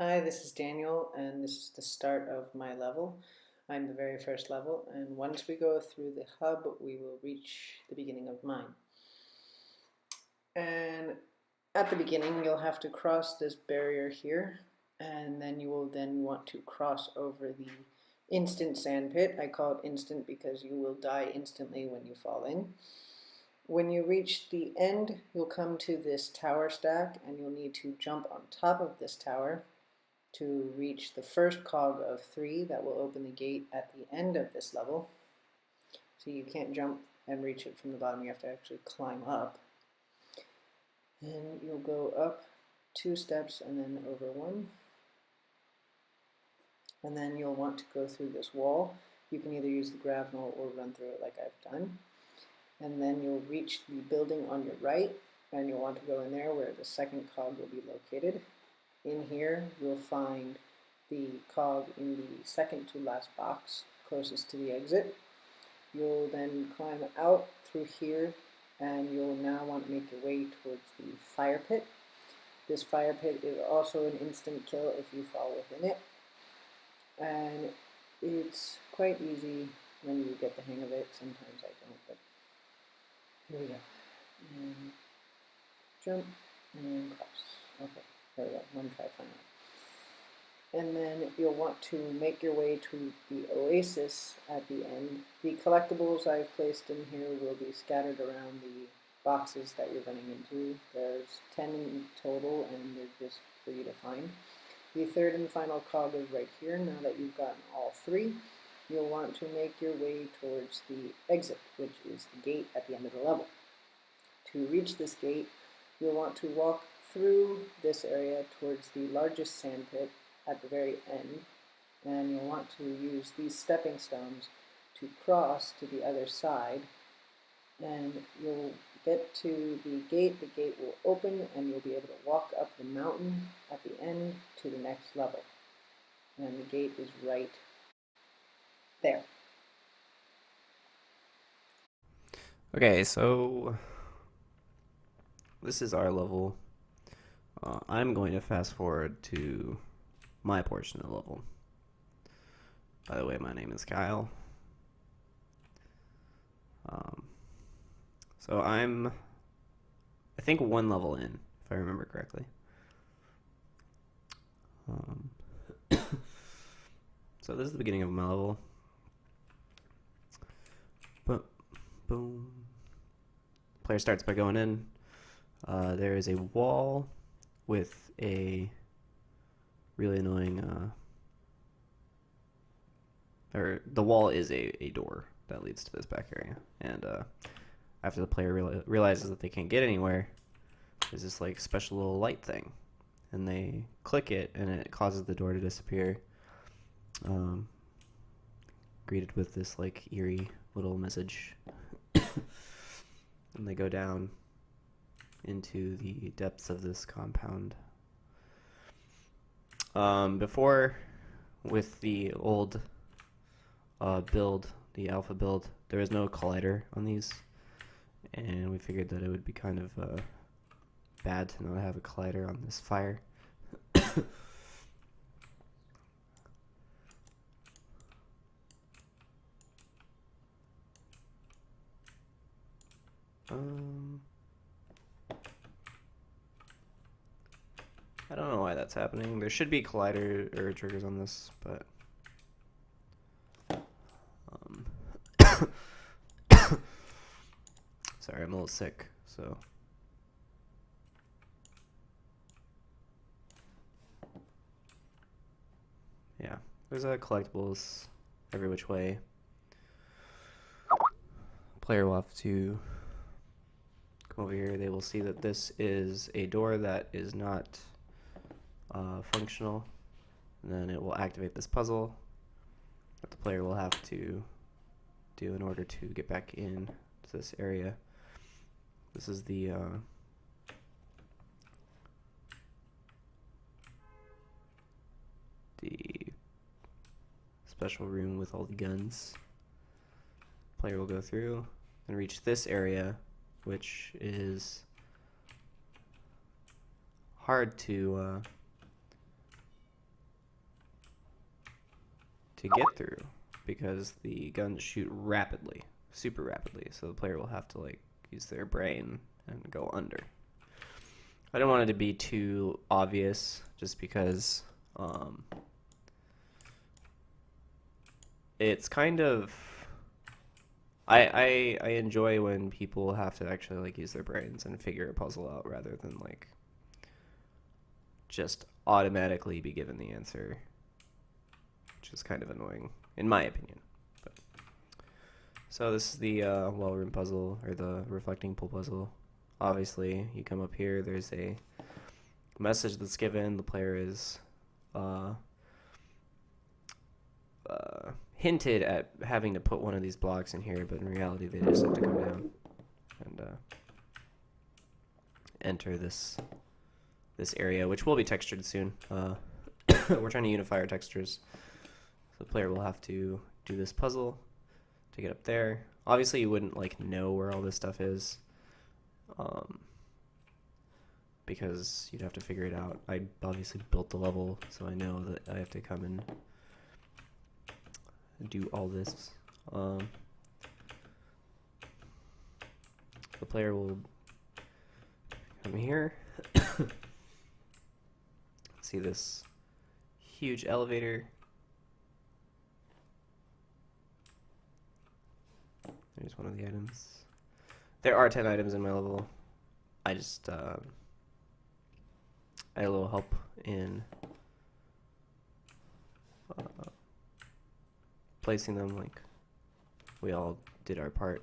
Hi, this is Daniel, and this is the start of my level. I'm the very first level, and once we go through the hub, we will reach the beginning of mine. And at the beginning, you'll have to cross this barrier here, and then you will then want to cross over the instant sand pit. I call it instant because you will die instantly when you fall in. When you reach the end, you'll come to this tower stack, and you'll need to jump on top of this tower to reach the first cog of 3 that will open the gate at the end of this level. So you can't jump and reach it from the bottom, you have to actually climb up. And you'll go up 2 steps and then over 1. And then you'll want to go through this wall. You can either use the grapnel or run through it like I've done. And then you'll reach the building on your right, and you'll want to go in there where the second cog will be located. In here, you'll find the cog in the second to last box closest to the exit. You'll then climb out through here, and you'll now want to make your way towards the fire pit. This fire pit is also an instant kill if you fall within it, and it's quite easy when you get the hang of it. Sometimes I don't, but here we go. And jump and cross. Okay. There we go, one try final. And then you'll want to make your way to the oasis at the end. The collectibles I've placed in here will be scattered around the boxes that you're running into. There's 10 in total, and they're just for you to find. The third and final cog is right here. Now that you've gotten all 3, you'll want to make your way towards the exit, which is the gate at the end of the level. To reach this gate, you'll want to walk through this area towards the largest sand pit at the very end, and you'll want to use these stepping stones to cross to the other side, and you'll get to the gate will open, and you'll be able to walk up the mountain at the end to the next level. And the gate is right there. Okay, so this is our level. I'm going to fast forward to my portion of the level. By the way, my name is Kyle. So I think, 1 level in, if I remember correctly. So this is the beginning of my level. Boom. Player starts by going in. There is a wall with a really annoying, or the wall is a door that leads to this back area. And after the player realizes that they can't get anywhere, there's this like special little light thing, and they click it, and it causes the door to disappear. Greeted with this like eerie little message, and they go down into the depths of this compound. Before, with the old build, the alpha build, there was no collider on these, and we figured that it would be kind of bad to not have a collider on this fire. I don't know why that's happening. There should be collider or triggers on this, but sorry, I'm a little sick, so yeah. There's collectibles every which way. Player will have to come over here. They will see that this is a door that is not functional, and then it will activate this puzzle that the player will have to do in order to get back in to this area. This is the special room with all the guns. Player will go through and reach this area, which is hard to to get through because the guns shoot rapidly, super rapidly. So the player will have to like use their brain and go under. I don't want it to be too obvious just because it's kind of I enjoy when people have to actually like use their brains and figure a puzzle out rather than like just automatically be given the answer, which is kind of annoying in my opinion. But, so this is the well room puzzle, or the reflecting pool puzzle. Obviously, you come up here, there's a message that's given. The player is hinted at having to put one of these blocks in here, but in reality they just have to come down and enter this area, which will be textured soon. We're trying to unify our textures, so the player will have to do this puzzle to get up there. Obviously you wouldn't like know where all this stuff is, because you'd have to figure it out. I obviously built the level, so I know that I have to come and do all this. The player will come here. See this huge elevator. There's one of the items. There are 10 items in my level. I just I had a little help in placing them, like we all did our part.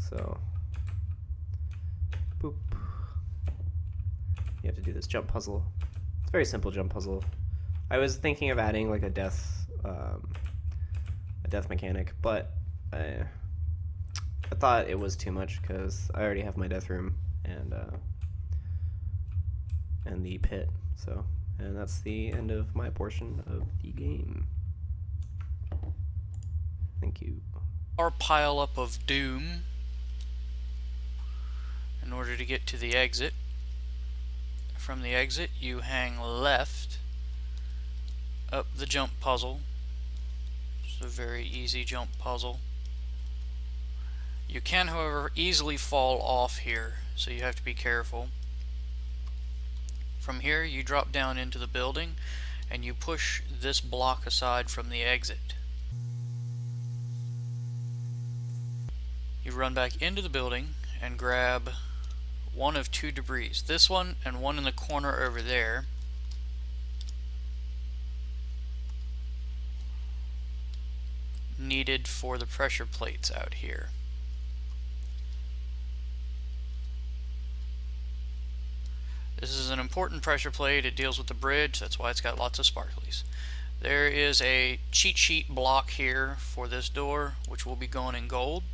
So, boop. You have to do this jump puzzle. It's a very simple jump puzzle. I was thinking of adding like a death mechanic, but I thought it was too much because I already have my death room and the pit. So, and that's the end of my portion of the game. Thank you. Our pile up of doom in order to get to the exit. From the exit, you hang left up the jump puzzle. It's a very easy jump puzzle. You can, however, easily fall off here, so you have to be careful. From here, you drop down into the building and you push this block aside from the exit. You run back into the building and grab one of two debris, this one and one in the corner over there. Needed for the pressure plates out here. This is an important pressure plate. It deals with the bridge, that's why it's got lots of sparklies. There is a cheat sheet block here for this door, which will be going in gold,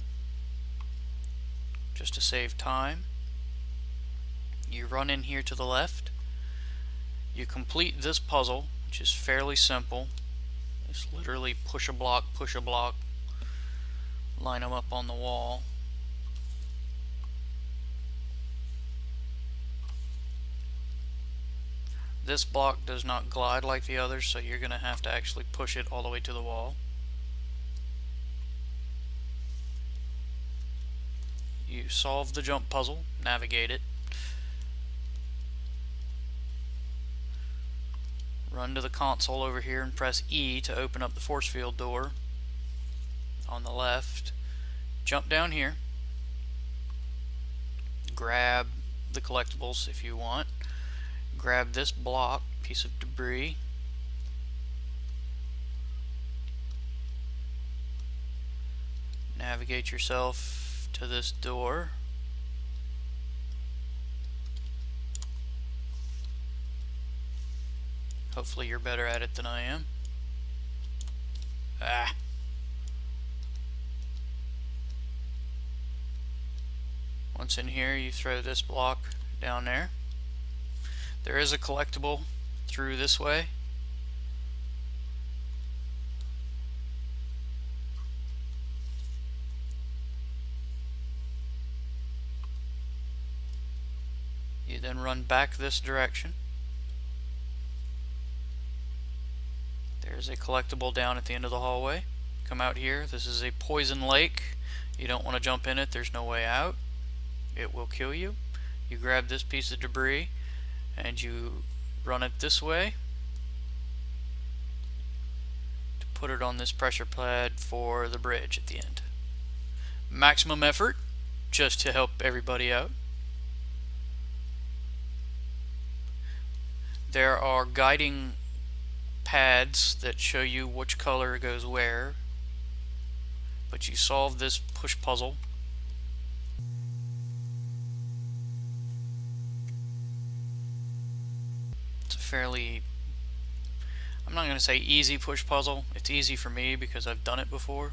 just to save time. You run in here to the left. You complete this puzzle, which is fairly simple. Just literally push a block, line them up on the wall. This block does not glide like the others, so you're going to have to actually push it all the way to the wall. You solve the jump puzzle, navigate it. Run to the console over here and press E to open up the force field door on the left. Jump down here. Grab the collectibles if you want. Grab this block, piece of debris. Navigate yourself to this door. Hopefully you're better at it than I am. Ah. Once in here, you throw this block down there. There is a collectible through this way. You then run back this direction. There's a collectible down at the end of the hallway. Come out here. This is a poison lake. You don't want to jump in it. There's no way out. It will kill you. You grab this piece of debris and you run it this way to put it on this pressure pad for the bridge at the end. Maximum effort just to help everybody out. There are guiding pads that show you which color goes where, but you solve this push puzzle. It's a fairly, I'm not going to say easy push puzzle. It's easy for me because I've done it before.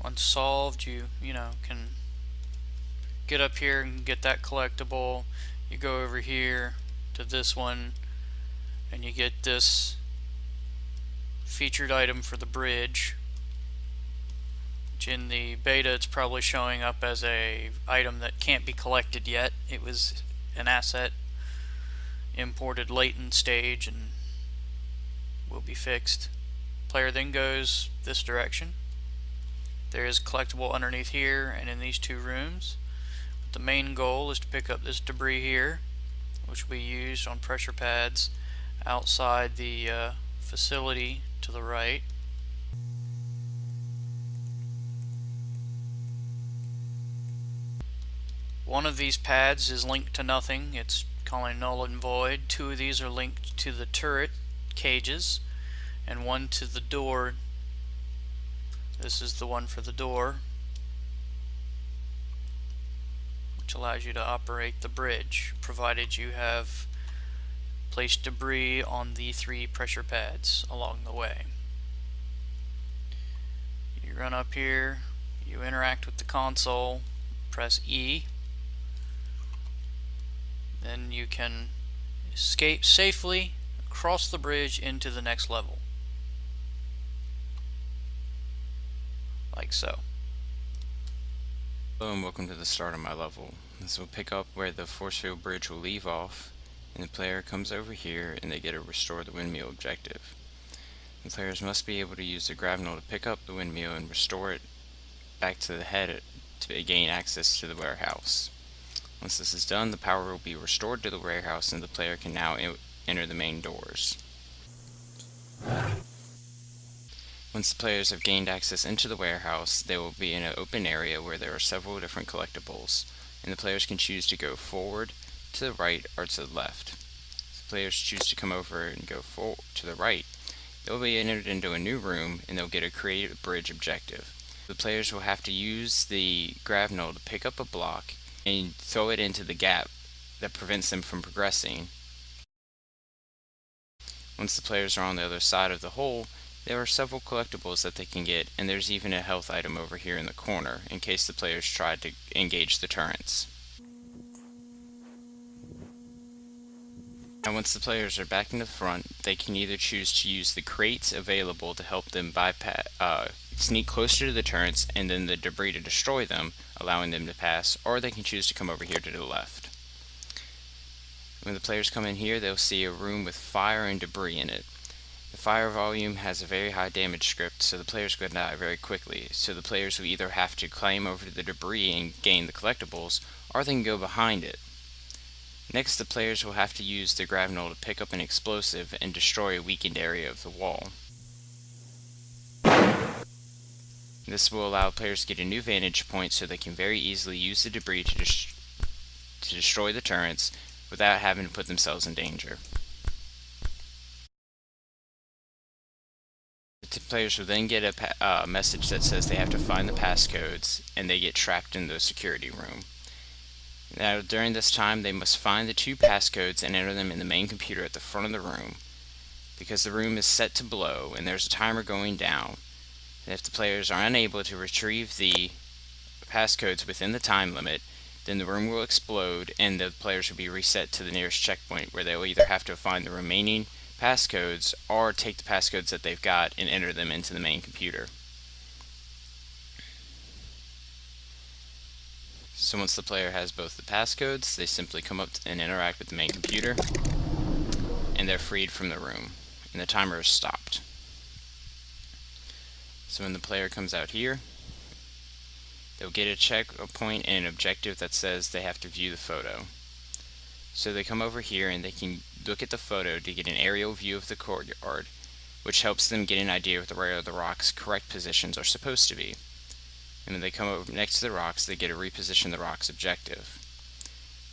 Once solved, you can get up here and get that collectible. You go over here to this one and you get this featured item for the bridge, which in the beta it's probably showing up as a item that can't be collected yet. It was an asset imported late in stage and will be fixed. Player then goes this direction. There is collectible underneath here and in these two rooms. But the main goal is to pick up this debris here, which will be used on pressure pads outside the facility to the right. One of these pads is linked to nothing. It's calling null and void. Two of these are linked to the turret cages and one to the door. This is the one for the door, which allows you to operate the bridge, provided you have placed debris on the 3 pressure pads along the way. You run up here, you interact with the console, press E, then you can escape safely across the bridge into the next level. Like so. Hello and welcome to the start of my level. This will pick up where the force field bridge will leave off, and the player comes over here and they get a restore the windmill objective. The players must be able to use the grapnel to pick up the windmill and restore it back to the head to gain access to the warehouse. Once this is done, the power will be restored to the warehouse and the player can now enter the main doors. Once the players have gained access into the warehouse, they will be in an open area where there are several different collectibles, and the players can choose to go forward, to the right, or to the left. If the players choose to come over and go to the right, they will be entered into a new room and they'll get a create a bridge objective. The players will have to use the grapnel to pick up a block and throw it into the gap that prevents them from progressing. Once the players are on the other side of the hole, there are several collectibles that they can get, and there's even a health item over here in the corner in case the players try to engage the turrets. And once the players are back in the front, they can either choose to use the crates available to help them sneak closer to the turrets and then the debris to destroy them, allowing them to pass, or they can choose to come over here to the left. When the players come in here, they'll see a room with fire and debris in it. The fire volume has a very high damage script, so the players will die very quickly, so the players will either have to climb over the debris and gain the collectibles, or they can go behind it. Next, the players will have to use the grapnel to pick up an explosive and destroy a weakened area of the wall. This will allow players to get a new vantage point so they can very easily use the debris to destroy the turrets without having to put themselves in danger. The players will then get a message that says they have to find the passcodes, and they get trapped in the security room. Now, during this time, they must find the 2 passcodes and enter them in the main computer at the front of the room. Because the room is set to blow and there's a timer going down, and if the players are unable to retrieve the passcodes within the time limit, then the room will explode and the players will be reset to the nearest checkpoint, where they will either have to find the remaining passcodes or take the passcodes that they've got and enter them into the main computer. So once the player has both the passcodes, they simply come up and interact with the main computer, and they're freed from the room, and the timer is stopped. So when the player comes out here, they'll get a checkpoint and an objective that says they have to view the photo. So they come over here and they can look at the photo to get an aerial view of the courtyard, which helps them get an idea of where the rock's correct positions are supposed to be. And when they come over next to the rocks, they get to reposition the rock's objective.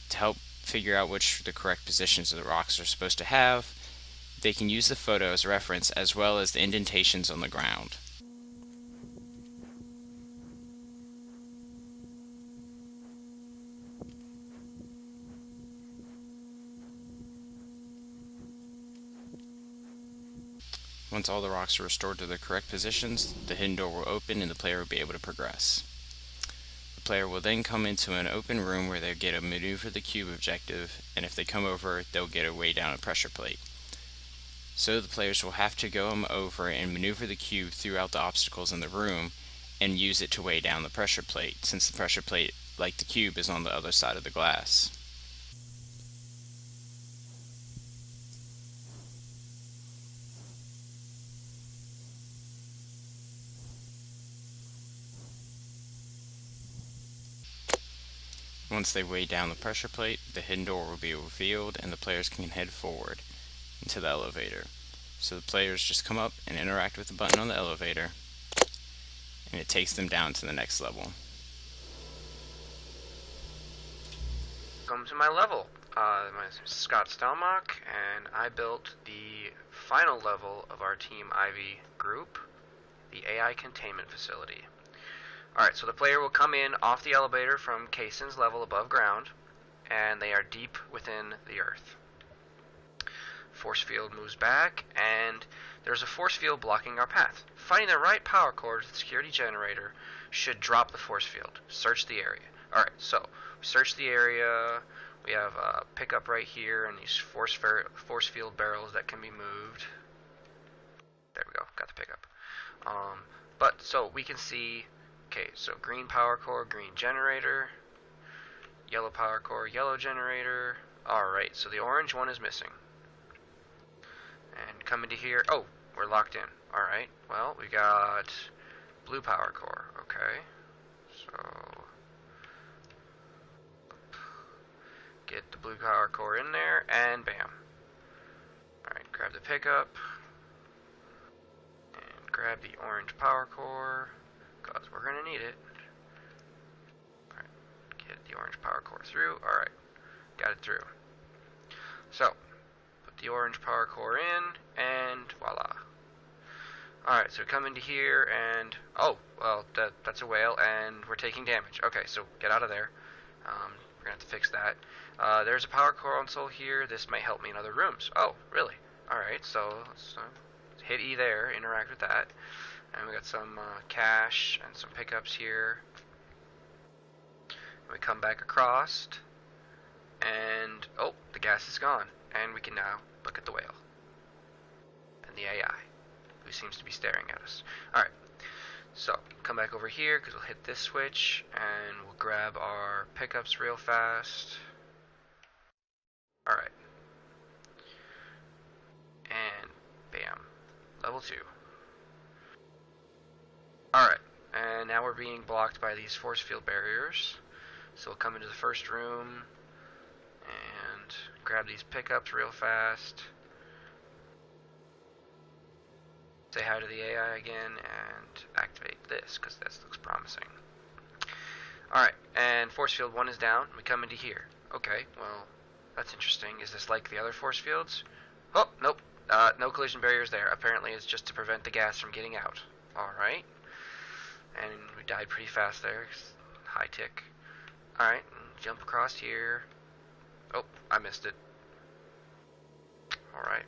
To help figure out which the correct positions of the rocks are supposed to have, they can use the photo as reference as well as the indentations on the ground. Once all the rocks are restored to their correct positions, the hidden door will open and the player will be able to progress. The player will then come into an open room where they'll get a maneuver the cube objective, and if they come over, they'll get a weigh down a pressure plate. So the players will have to go over and maneuver the cube throughout the obstacles in the room and use it to weigh down the pressure plate, since the pressure plate, like the cube, is on the other side of the glass. Once they weigh down the pressure plate, the hidden door will be revealed and the players can head forward into the elevator. So the players just come up and interact with the button on the elevator, and it takes them down to the next level. Welcome to my level. My name is Scott Stelmach, and I built the final level of our Team Ivy group, the AI Containment Facility. Alright, so the player will come in off the elevator from Kaysen's level above ground, and they are deep within the earth. Force field moves back, and there's a force field blocking our path. Finding the right power cord to the security generator should drop the force field. Search the area. Alright, so search the area. We have a pickup right here, and these force field barrels that can be moved. There we go, got the pickup. But so we can see, okay, so green power core, green generator, yellow power core, yellow generator. Alright, so the orange one is missing. And come into here. Oh, we're locked in. Alright, well, we got blue power core. Okay, so get the blue power core in there, and bam. Alright, grab the pickup, and grab the orange power core, because we're going to need it. Alright, get the orange power core through. Alright, got it through. So, put the orange power core in, and voila. Alright, so come into here, and oh, well, that's a whale, and we're taking damage. Okay, so get out of there. We're going to have to fix that. There's a power console here. This may help me in other rooms. Oh, really? Alright, so let's hit E there, interact with that. And we got some cash and some pickups here. We come back across, and oh, the gas is gone. And we can now look at the whale and the AI, who seems to be staring at us. Alright, so come back over here, because we'll hit this switch, and we'll grab our pickups real fast. Alright. And bam. Level 2. Alright, and now we're being blocked by these force field barriers. So we'll come into the first room and grab these pickups real fast. Say hi to the AI again and activate this, because this looks promising. Alright, and force field 1 is down. We come into here. Okay, well, that's interesting. Is this like the other force fields? Oh, nope. No collision barriers there. Apparently it's just to prevent the gas from getting out. Alright. And we died pretty fast there. High tick. Alright, jump across here. Oh, I missed it. Alright.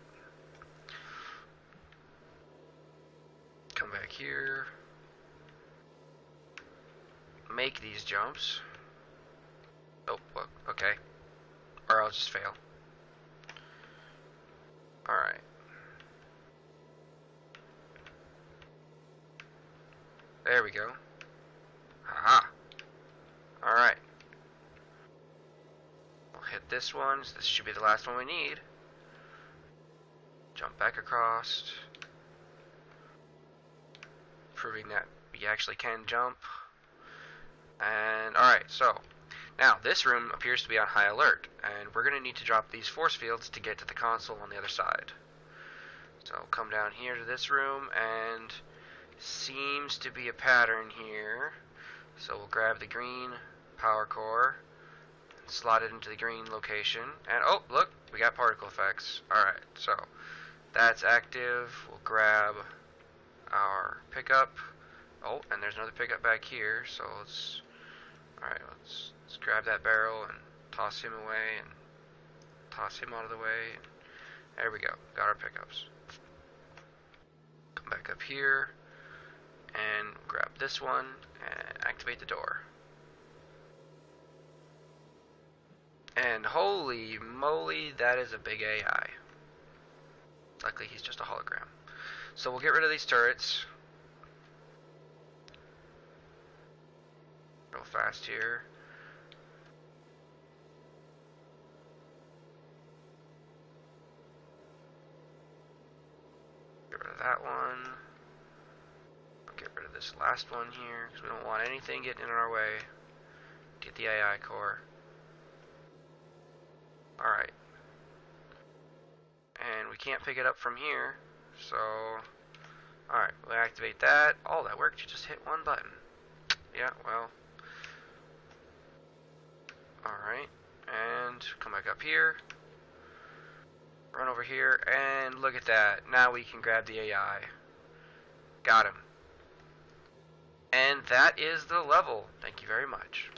Come back here. Make these jumps. Oh, well, okay. Or I'll just fail. Alright. There we go. Haha. Alright. We'll hit this one. So this should be the last one we need. Jump back across. Proving that we actually can jump. And alright, so now this room appears to be on high alert, and we're going to need to drop these force fields to get to the console on the other side. So come down here to this room, and seems to be a pattern here. So we'll grab the green power core and slot it into the green location. And oh, look, we got particle effects. Alright, so that's active. We'll grab our pickup. Oh, and there's another pickup back here, so let's let's grab that barrel and toss him away and toss him out of the way. There we go. Got our pickups. Come back up here and grab this one and activate the door. And holy moly, that is a big AI. Luckily, he's just a hologram. So we'll get rid of these turrets. Real fast here. Get rid of that one. Get rid of this last one here, because we don't want anything getting in our way. Get the AI core. Alright. And we can't pick it up from here, so... Alright, we'll activate that. Oh, that worked. You just hit one button. Yeah, well... Alright, and come back up here. Run over here, and look at that. Now we can grab the AI. Got him. And that is the level. Thank you very much.